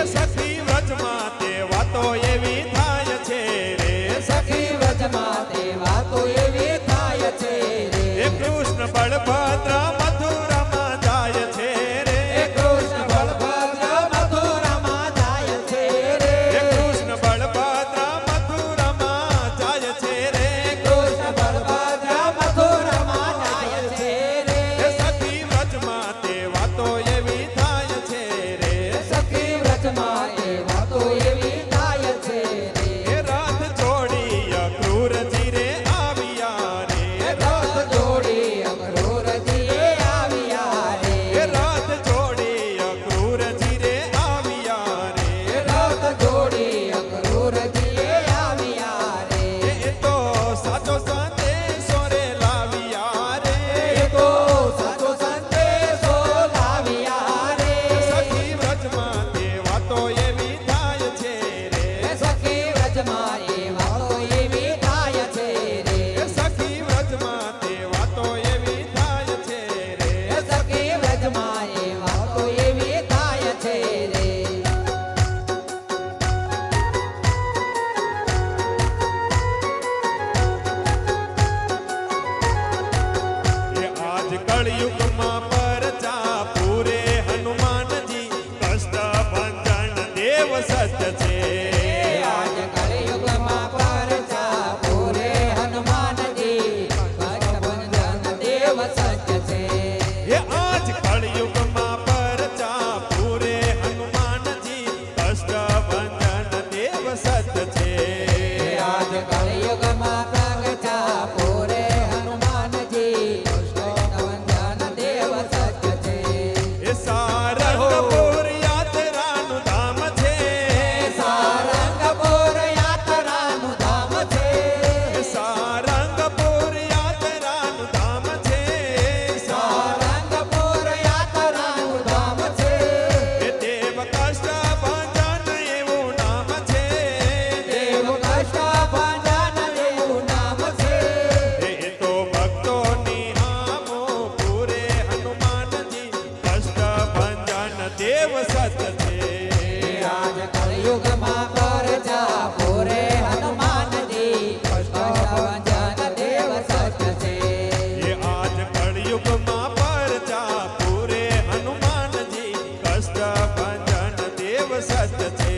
સખી વ્રજમાં તે વાતો એવી થાય છે રે સખી વ્રજમાં તે વાતો એવી થાય છે રે એ કૃષ્ણ બળભદ્ર મથુરામાં જાય છે રે કૃષ્ણ બળભદ્ર મથુરામાં જાય છે રે કૃષ્ણ બળભદ્ર મથુરામાં જાય છે રે કૃષ્ણ બળભદ્ર મથુરામાં જાય છે રે સખી વ્રજમાં તે વાતો એવી થાય છે રે સખી વ્રજમાં તે વાતો એવી થાય છે રે રથ જોડી અક્રૂરજી રે આવ્યા રે રથ જોડી અક્રૂરજીએ આવ્યા રે રથ જોડી અક્રૂરજી રે આવ્યા રે રથ જોડી અક્રૂરજીએ આવ્યા રે એ તો સાચો સંદેશો રે લાવ્યા રે એ તો સાચો સંદેશો લાવ્યા રે સખી વ્રજમાં તે વાતો એવી થાય છે રે સખી વ્રજમાં એ વાતો એવી થાય છે રે સખી વ્રજમાં તે વાતો એવી થાય છે રે સખી વ્રજમાં એ વાતો એવી થાય છે રે એ આજ કળયુગમાં પરચા પૂરે હનુમાનજી કષ્ટ ભંજન દેવ સત્ય છે આજ કળયુગમાં પરચા પૂરે હનુમાનજી કષ્ટભંજન દેવ સત્ય છે એ આજ કળયુગમાં પરચા પૂરે હનુમાનજી કષ્ટ ભંજન દેવ સત્ય છે આજ કળયુગમાં પ્રગટા પૂરે હનુમાનજી કષ્ટભંજન દેવ સત્ય છે એ સારંગપુર યાત્રાનું ધામ છે સારંગપુર યાત્રાનું ધામ છે સારંગપુર યાત્રાનું ધામ છે સારંગપુર યાત્રાનું ધામ છે એ દેવ કષ્ટ ભંજન એવું નામ છે દેવ કષ્ટભંજન દેવું નામ છે એ તો ભક્તોની આમો પૂરે હનુમાનજી કષ્ટ ભંજન દેવ સત છે આજ કળયુગમાં પ્રજા પૂરે હનુમાનજી કષ્ટભંજન દેવ સત્ય છે એ આજ કળયુગમાં પરચા પૂરે હનુમાનજી કષ્ટ ભંજન દેવ સત છે